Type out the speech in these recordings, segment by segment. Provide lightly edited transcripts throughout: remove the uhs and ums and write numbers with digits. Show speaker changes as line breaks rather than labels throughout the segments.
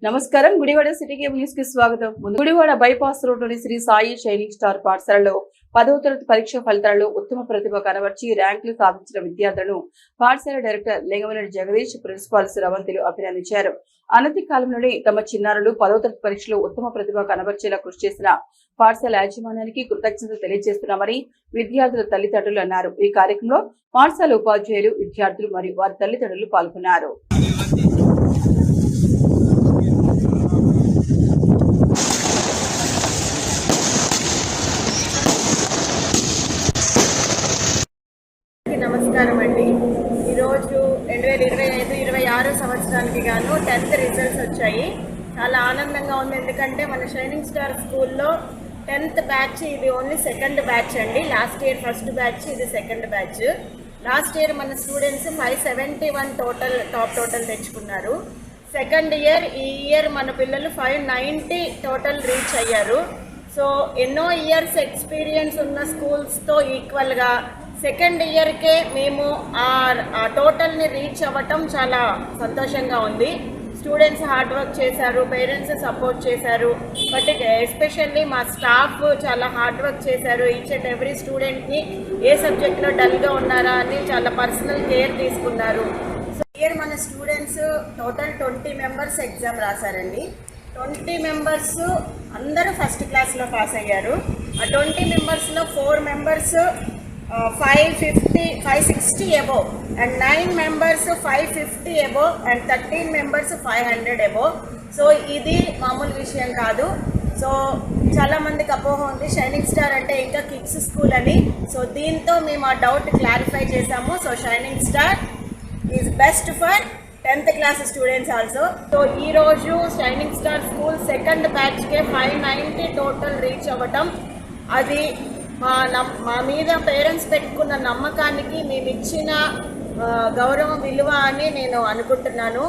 నమస్కారం. Gudivada city cable news కి స్వాగతం. గుడివాడ బైపాస్ రోడ్లోని శ్రీ సాయి షైనింగ్ స్టార్ పాఠశాలలో 10వ తరగతి పరీక్ష ఫలితాలలో ఉత్తమ ప్రతిభ కనబర్చి ర్యాంకులు సాధించిన విద్యార్థులను పాఠశాల డైరెక్టర్ లింగవనెడ్డి జగదీష్, ప్రిన్సిపాల్ శ్రవంతులు అభినందించారు. అనతి కాలంలోనే తమ చిన్నారులు 10వ తరగతి పరీక్షలో ఉత్తమ ప్రతిభ కనబర్చేలా కృషి చేసిన పాఠశాల యాజమాన్యానికి కృతజ్ఞతలు తెలియజేస్తున్నామని విద్యార్థుల తల్లిదండ్రులు అన్నారు. ఈ కార్యక్రమంలో పాఠశాల ఉపాధ్యాయులు, విద్యార్థులు మరియు వారి తల్లిదండ్రులు పాల్గొన్నారు.
నమస్కారం అండి. ఈరోజు 2025-26 సంవత్సరానికి గాను 10th రిజల్ట్స్ వచ్చాయి. చాలా ఆనందంగా ఉంది. ఎందుకంటే మన షైనింగ్ స్టార్ స్కూల్లో 10th బ్యాచ్ ఇది ఓన్లీ సెకండ్ బ్యాచ్ అండి. లాస్ట్ ఇయర్ ఫస్ట్ బ్యాచ్, ఇది సెకండ్ బ్యాచ్. లాస్ట్ ఇయర్ మన స్టూడెంట్స్ 571 టాప్ టోటల్ తెచ్చుకున్నారు. సెకండ్ ఇయర్ ఈ ఇయర్ మన పిల్లలు 590 టోటల్ రీచ్ అయ్యారు. సో ఎన్నో ఇయర్స్ ఎక్స్పీరియన్స్ ఉన్న స్కూల్స్తో ఈక్వల్గా సెకండ్ ఇయర్కే మేము ఆ టోటల్ని రీచ్ అవ్వటం చాలా సంతోషంగా ఉంది. స్టూడెంట్స్ హార్డ్ వర్క్ చేశారు, పేరెంట్స్ సపోర్ట్ చేశారు, బట్ ఎస్పెషల్లీ మా స్టాఫ్ చాలా హార్డ్ వర్క్ చేశారు. ఈచ్ అండ్ ఎవ్రీ స్టూడెంట్ని ఏ సబ్జెక్ట్లో డల్గా ఉన్నారా అని చాలా పర్సనల్ కేర్ తీసుకున్నారు. సో ఇయర్ మన స్టూడెంట్స్ టోటల్ 20 మెంబర్స్ ఎగ్జామ్ రాశారండి. 20 మెంబర్స్ అందరూ ఫస్ట్ క్లాస్లో పాస్ అయ్యారు. ఆ 20 మెంబర్స్లో 4 members 560 above and 9 members 550 above and 13 members 500 above. So ఇది మామూలు విషయం కాదు. సో చాలామందికి అపోహ ఉంది షైనింగ్ స్టార్ అంటే ఇంకా కిడ్స్ స్కూల్ అని. సో దీంతో మేము ఆ డౌట్ క్లారిఫై చేశాము. So shining star is best for 10th class students also. So ఈరోజు షైనింగ్ స్టార్ స్కూల్ సెకండ్ బ్యాచ్కే 590 టోటల్ రీచ్ అవ్వటం, అది మా మీద పేరెంట్స్ పెట్టుకున్న నమ్మకానికి మేము ఇచ్చిన గౌరవం, విలువ అని నేను అనుకుంటున్నాను.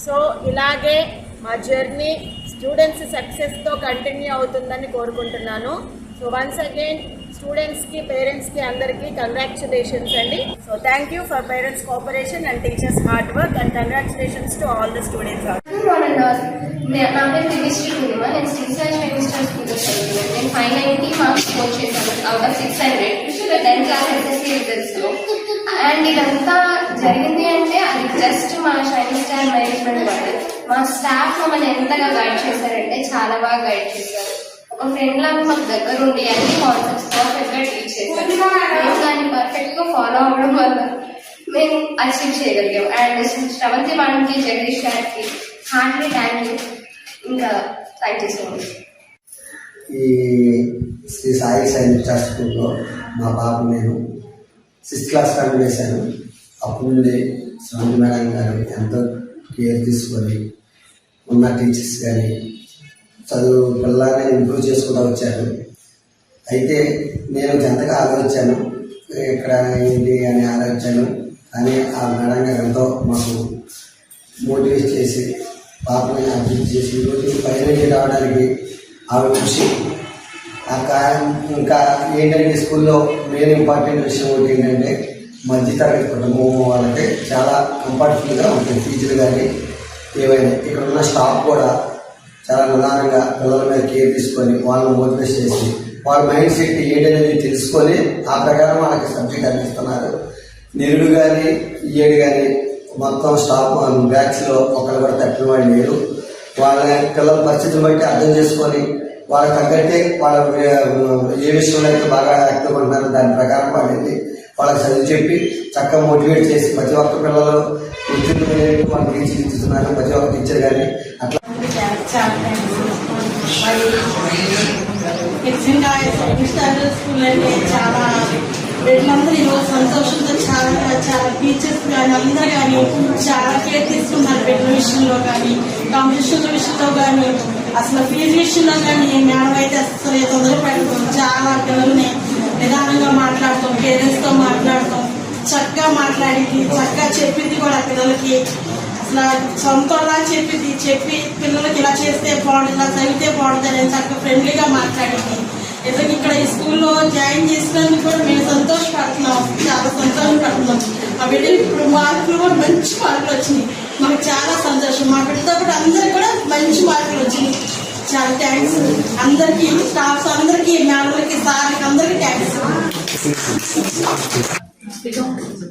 సో ఇలాగే మా జర్నీ స్టూడెంట్స్ సక్సెస్తో కంటిన్యూ అవుతుందని కోరుకుంటున్నాను. సో వన్స్ అగైన్ స్టూడెంట్స్కి, పేరెంట్స్కి అందరికీ కంగ్రాచులేషన్స్ అండి. So thank you for parents cooperation and teachers hard work and congratulations to all the students.
నా పేరు దివ్యశ్రీ పూర్ణిమ. నేను శ్రీ సాయి షైనింగ్ స్టార్ స్కూల్లో చదువుతున్నాను. నేను 590 మార్క్స్ స్కోర్ చేశాను out of 600 10th class SSC రిజల్ట్స్లో. అండ్ ఇదంతా జరిగింది అంటే అది జస్ట్ మా షైనింగ్ స్టార్ మేనేజ్మెంట్ వాళ్ళు. మా స్టాఫ్ మమ్మల్ని ఎంతగా గైడ్ చేశారంటే చాలా బాగా గైడ్ చేశారు. ఒక ఫ్రెండ్ లాగా మాకు దగ్గర ఉండి అన్ని కాన్సెప్ట్స్ పర్ఫెక్ట్గా టీచ్ చేశారు. మేము దాన్ని పర్ఫెక్ట్గా ఫాలో అవ్వడం వల్ల మేము అచీవ్ చేయగలిగాం. అండ్ శ్రవంతి మేడంకి, జగదీష్ గారికి హార్ట్లీ థ్యాంక్ యూ. ఇంకా థ్యాంక్ యూ సో మచ్.
ఈ శ్రీ సాయి షైనింగ్ స్టార్ స్కూల్లో మా బాబు నేను 6th క్లాస్ స్టార్ట్ చేశాను. అప్పుడు నుండి శ్రవంతి మేడం గారు ఎంతో కేర్ తీసుకొని ఉన్న టీచర్స్ కానీ చదువు పిల్లల్ని ఇంప్రూవ్ చేసుకుంటూ వచ్చారు. అయితే నేను ఎంతగా ఆలోచించాను, ఇక్కడ ఏంటి అని ఆలోచించాను. కానీ ఆ మేడం గారు ఎంతో మాకు మోటివేట్ చేసి పాపని అభివృద్ధి చేసి ఈరోజు పైన రావడానికి ఆవిడ కృషి. ఇంకా ఏంటంటే స్కూల్లో మెయిన్ ఇంపార్టెంట్ విషయం ఒకటి ఏంటంటే మధ్యతరగతి కుటుంబం వాళ్ళకి చాలా కంఫర్టబుల్గా ఉంటుంది. టీచర్లు కానీ ఏవైనా ఇక్కడ ఉన్న స్టాఫ్ కూడా చాలా నిదానంగా పిల్లల మీద కేర్ తీసుకొని వాళ్ళని మోటివేట్ చేసి వాళ్ళ మైండ్ సెట్ ఏంటనేది తెలుసుకొని ఆ ప్రకారం వాళ్ళకి సబ్జెక్ట్ అందిస్తున్నారు. నిరుడు కానీ ఈఏడు కానీ మొత్తం స్టాఫ్ బ్యాచ్లో ఒకరు కూడా తప్పిన వాళ్ళు లేరు. వాళ్ళ పిల్లల పరిస్థితిని బట్టి అర్థం చేసుకొని వాళ్ళకి తగ్గట్టే వాళ్ళ ఏ విషయంలో అయితే బాగా యాక్టివ్ ఉంటున్నారో దాని ప్రకారం వాళ్ళని వాళ్ళకి చదివి చెప్పి చక్కగా మోటివేట్ చేసి ప్రతి ఒక్క పిల్లలు వాళ్ళు తీర్చిదిద్దుతున్నారు. ప్రతి ఒక్క టీచర్ కానీ అట్లా
స్కూల్ అంటే చాలా వీళ్ళందరూ ఈరోజు సంతోషంతో చాలా టీచర్స్ కానీ అందరూ కానీ చాలా కేర్ తీసుకున్నారు. పిల్లల విషయంలో కానీ, కాంపిటీషన్ల విషయంలో కానీ, అసలు ఫీజు విషయంలో కానీ మేడం అయితే అసలు తొందర పెడతాం. చాలా పిల్లల్ని నిదానంగా మాట్లాడతాం, పేరెంట్స్తో మాట్లాడతాం, చక్కగా మాట్లాడింది, చక్కగా చెప్పింది కూడా పిల్లలకి. అసలు సొంతంలా చెప్పి పిల్లలకి ఇలా చేస్తే బాగుంటుంది, ఇలా చదివితే బాగుంటుంది అని చక్కగా ఫ్రెండ్లీగా మాట్లాడింది. ఎందుకంటే ఇక్కడ ఈ స్కూల్లో జాయిన్ చేసినందుకు కూడా మేము సంతోషపడుతున్నాం, చాలా సంతోషపడుతున్నాం. ఆ బిడ్డ ఇప్పుడు మార్కులు కూడా మంచి మార్కులు వచ్చినాయి. మాకు చాలా సంతోషం. మా బిడ్డతో కూడా అందరూ కూడా మంచి గురించి చాలా థ్యాంక్స్ అందరికీ, స్టాఫ్స్ అందరికీ, మ్యామ్లకి, సార్లకి అందరికీ థ్యాంక్స్.